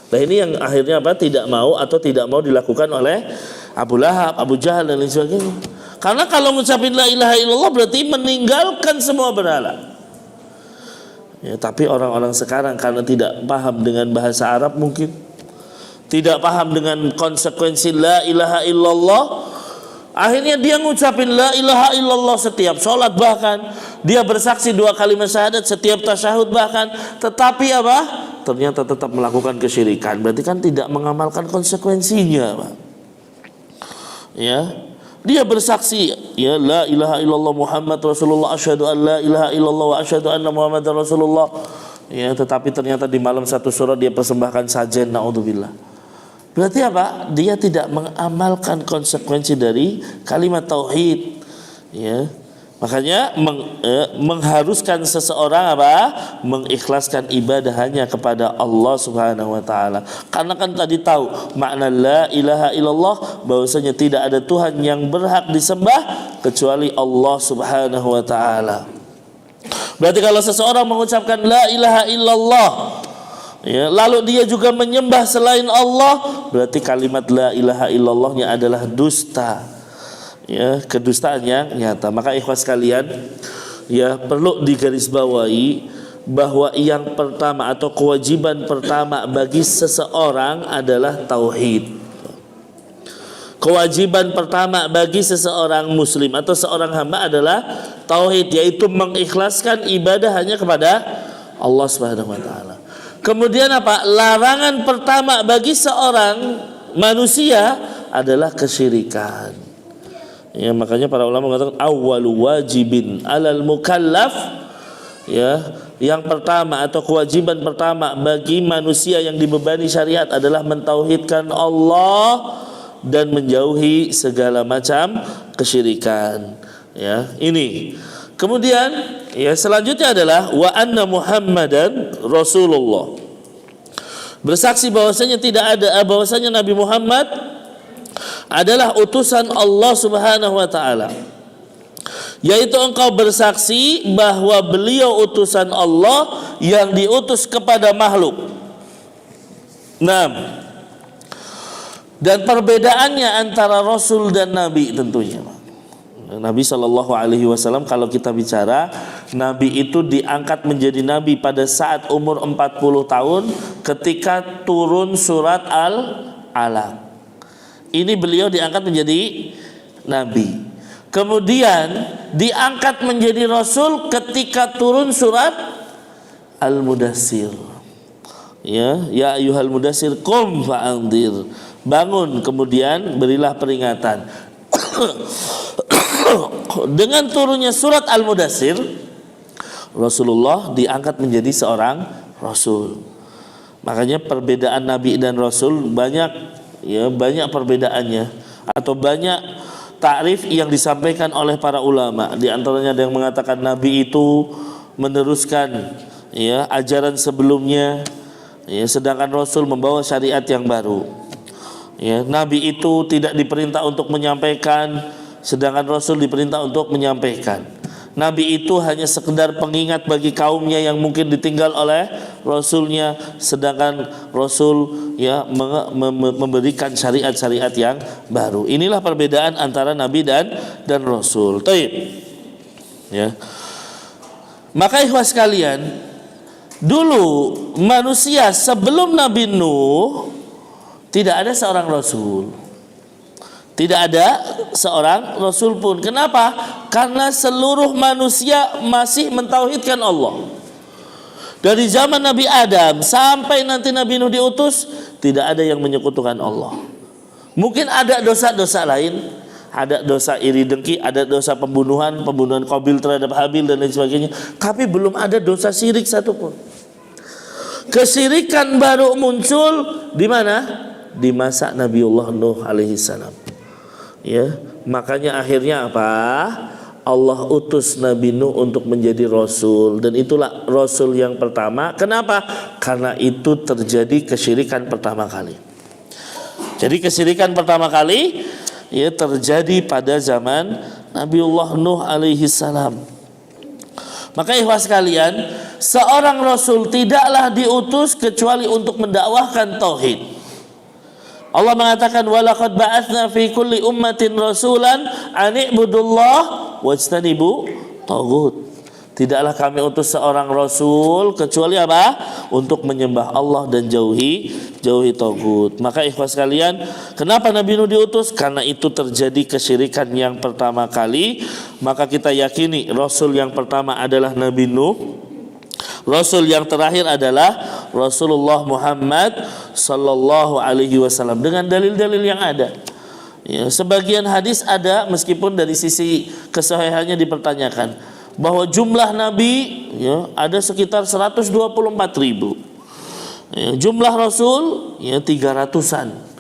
Nah ini yang akhirnya apa? Tidak mau atau tidak mau dilakukan oleh Abu Lahab, Abu Jahal dan lain sebagainya. Karena kalau mengucapkan la ilaha illallah berarti meninggalkan semua berhala. Ya, tapi orang-orang sekarang karena tidak paham dengan bahasa Arab, mungkin tidak paham dengan konsekuensi la ilaha illallah, akhirnya dia ngucapin la ilaha illallah setiap sholat, bahkan dia bersaksi 2 kalimat syahadat setiap tasyahud, bahkan tetapi apa? Ternyata tetap melakukan kesyirikan. Berarti kan tidak mengamalkan konsekuensinya, Pak. Ya, dia bersaksi ya la ilaha illallah Muhammad Rasulullah, asyhadu an la ilaha illallah wa asyhadu anna Muhammadar Rasulullah. Ya, tetapi ternyata di malam satu surat dia persembahkan sajen, naudzubillah. Berarti apa? Dia tidak mengamalkan konsekuensi dari kalimat tauhid. Ya. Makanya mengharuskan seseorang apa? Mengikhlaskan ibadah hanya kepada Allah Subhanahu wa taala. Karena kan tadi tahu makna la ilaha illallah, bahwasanya tidak ada Tuhan yang berhak disembah kecuali Allah Subhanahu wa taala. Berarti kalau seseorang mengucapkan la ilaha illallah, ya, lalu dia juga menyembah selain Allah, berarti kalimat la ilaha illallahnya adalah dusta. Ya, kedustaan yang nyata. Maka ikhwas sekalian, ya perlu digarisbawahi bahwa yang pertama atau kewajiban pertama bagi seseorang adalah tauhid. Kewajiban pertama bagi seseorang muslim atau seorang hamba adalah tauhid, yaitu mengikhlaskan ibadah hanya kepada Allah Subhanahu wa taala. Kemudian apa? Larangan pertama bagi seorang manusia adalah kesyirikan. Ya, makanya para ulama mengatakan awwalu wajibin alal mukallaf, ya, yang pertama atau kewajiban pertama bagi manusia yang dibebani syariat adalah mentauhidkan Allah dan menjauhi segala macam kesyirikan. Ya, ini. Kemudian ya selanjutnya adalah wa anna Muhammadan Rasulullah. Bersaksi bahwasanya bahwasanya Nabi Muhammad adalah utusan Allah Subhanahu wa taala. Yaitu engkau bersaksi bahwa beliau utusan Allah yang diutus kepada makhluk. Nah, dan perbedaannya antara Rasul dan Nabi tentunya, Nabi SAW kalau kita bicara, Nabi itu diangkat menjadi Nabi pada saat umur 40 tahun ketika turun surat Al-Alaq. Ini beliau diangkat menjadi Nabi. Kemudian diangkat menjadi Rasul ketika turun surat Al-Mudassir. Ya ayyuhal mudassir qum fa'anzir. Bangun, kemudian berilah peringatan. Dengan turunnya surat Al-Mudassir, Rasulullah diangkat menjadi seorang Rasul. Makanya perbedaan Nabi dan Rasul banyak perbedaannya, atau banyak takrif yang disampaikan oleh para ulama. Di antaranya ada yang mengatakan Nabi itu meneruskan ya ajaran sebelumnya, ya, sedangkan Rasul membawa syariat yang baru. Ya, Nabi itu tidak diperintah untuk menyampaikan, sedangkan Rasul diperintah untuk menyampaikan. Nabi itu hanya sekedar pengingat bagi kaumnya yang mungkin ditinggal oleh Rasulnya, sedangkan Rasul ya memberikan syariat-syariat yang baru. Inilah perbedaan antara Nabi dan Rasul. Taib. Ya. Maka ikhwas sekalian, dulu manusia sebelum Nabi Nuh tidak ada seorang Rasul. Tidak ada seorang Rasul pun. Kenapa? Karena seluruh manusia masih mentauhidkan Allah. Dari zaman Nabi Adam sampai nanti Nabi Nuh diutus, tidak ada yang menyekutukan Allah. Mungkin ada dosa-dosa lain, ada dosa iri dengki, ada dosa pembunuhan Qabil terhadap Habil dan lain sebagainya. Tapi belum ada dosa syirik satupun. Kesyirikan baru muncul di mana? Di masa Nabiullah Nuh alaihi salam. Ya, makanya akhirnya apa? Allah utus Nabi Nuh untuk menjadi Rasul, dan itulah Rasul yang pertama. Kenapa? Karena itu terjadi kesyirikan pertama kali. Jadi kesyirikan pertama kali ya terjadi pada zaman Nabiullah Nuh alaihi salam. Maka ikhwas sekalian, seorang Rasul tidaklah diutus kecuali untuk mendakwahkan tauhid. Allah mengatakan walaqad ba'atsna fi kulli ummatin rasulan an i'budullah wajtanibu taghut. Tidaklah kami utus seorang rasul kecuali apa? Untuk menyembah Allah dan jauhi taghut. Maka ikhwas sekalian, kenapa Nabi Nuh diutus? Karena itu terjadi kesyirikan yang pertama kali. Maka kita yakini rasul yang pertama adalah Nabi Nuh. Rasul yang terakhir adalah Rasulullah Muhammad sallallahu alaihi wasallam dengan dalil-dalil yang ada. Ya, sebagian hadis ada meskipun dari sisi kesahihannya dipertanyakan bahwa jumlah nabi ya ada sekitar 124.000. Ya, jumlah rasul ya 300-an.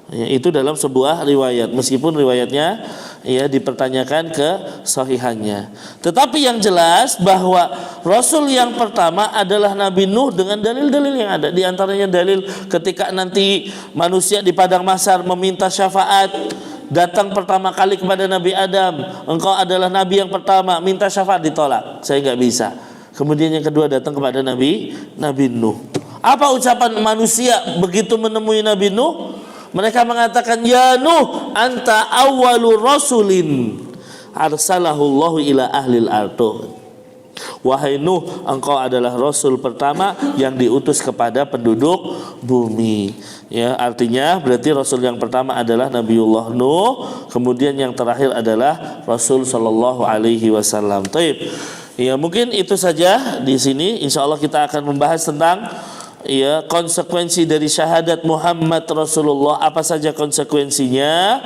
Ya, itu dalam sebuah riwayat meskipun riwayatnya ya dipertanyakan kesahihannya. Tetapi yang jelas bahwa Rasul yang pertama adalah Nabi Nuh dengan dalil-dalil yang ada. Di antaranya dalil ketika nanti manusia di padang mahsyar meminta syafaat, datang pertama kali kepada Nabi Adam, engkau adalah Nabi yang pertama, minta syafaat, ditolak, saya nggak bisa. Kemudian yang kedua datang kepada Nabi Nuh. Apa ucapan manusia begitu menemui Nabi Nuh? Mereka mengatakan, ya Nuh, anta awwalu rasulin arsalahullahu ila ahlil ardh. Wahai Nuh, engkau adalah rasul pertama yang diutus kepada penduduk bumi. Ya, artinya berarti rasul yang pertama adalah Nabiullah Nuh, kemudian yang terakhir adalah Rasul sallallahu alaihi wasallam. Taib. Ya, mungkin itu saja di sini. Insyaallah kita akan membahas tentang ya konsekuensi dari syahadat Muhammad Rasulullah, apa saja konsekuensinya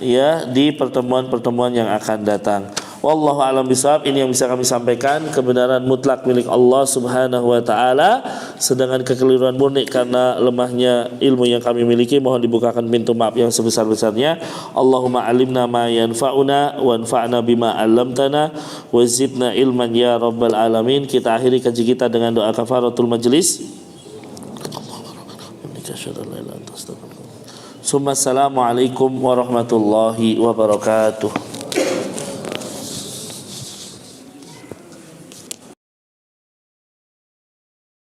ya di pertemuan-pertemuan yang akan datang. Wallahu a'lam bishawab. Ini yang bisa kami sampaikan, kebenaran mutlak milik Allah Subhanahu wa taala, sedangkan kekeliruan murni karena lemahnya ilmu yang kami miliki mohon dibukakan pintu maaf yang sebesar-besarnya. Allahumma alimna ma yanfa'una wanfa'na bima 'allamtana wa zidna ilman ya rabbal alamin. Kita akhiri kaji kita dengan doa kafaratul majlis. Assalamualaikum warahmatullahi wabarakatuh.